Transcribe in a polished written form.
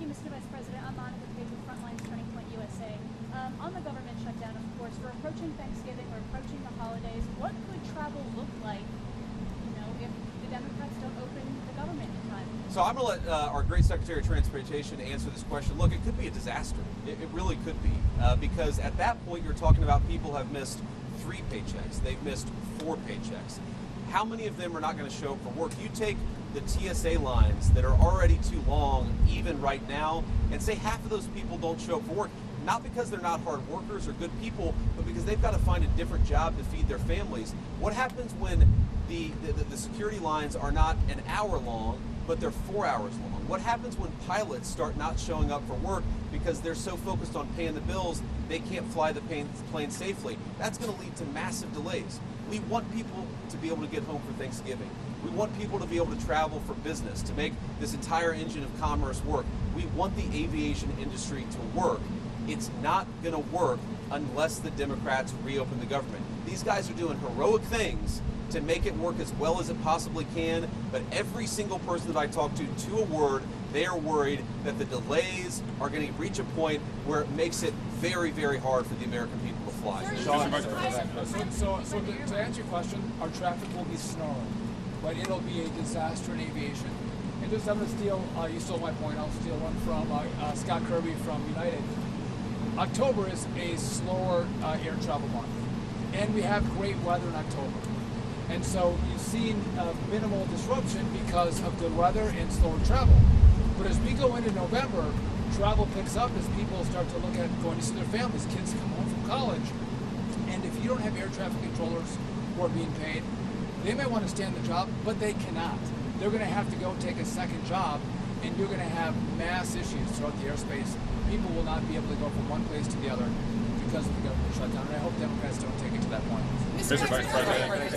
you, Mr. Vice President. I'm Monica Page with Frontlines Turning Point USA. On the government shutdown, of course, we're approaching Thanksgiving, we're approaching the holidays. What could travel look like, if the Democrats don't open the government in time? So I'm going to let our great Secretary of Transportation answer this question. Look, it could be a disaster. It really could be. Because at that point, you're talking about people have missed 3 paychecks. They've missed 4 paychecks. How many of them are not going to show up for work? You take the TSA lines that are already too long, even right now, and say half of those people don't show up for work. Not because they're not hard workers or good people, but because they've got to find a different job to feed their families. What happens when the security lines are not an hour long, but they're 4 hours long? What happens when pilots start not showing up for work because they're so focused on paying the bills, they can't fly the plane safely? That's going to lead to massive delays. We want people to be able to get home for Thanksgiving. We want people to be able to travel for business, to make this entire engine of commerce work. We want the aviation industry to work. It's not going to work unless the Democrats reopen the government. These guys are doing heroic things to make it work as well as it possibly can, but every single person that I talk to a word, they are worried that the delays are going to reach a point where it makes it very, very hard for the American people to fly. So to answer your question, our traffic will be snarling, but it'll be a disaster in aviation. And just I'm going to steal, you stole my point, I'll steal one from Scott Kirby from United. October is a slower air travel month, and we have great weather in October. And so you've seen minimal disruption because of good weather and slower travel. But as we go into November, travel picks up as people start to look at going to see their families. Kids come home from college. And if you don't have air traffic controllers who are being paid, they may want to stay on the job, but they cannot. They're going to have to go take a second job, and you're going to have mass issues throughout the airspace. People will not be able to go from one place to the other because of the government shutdown. And I hope Democrats don't take it to that point. Mr. Vice President.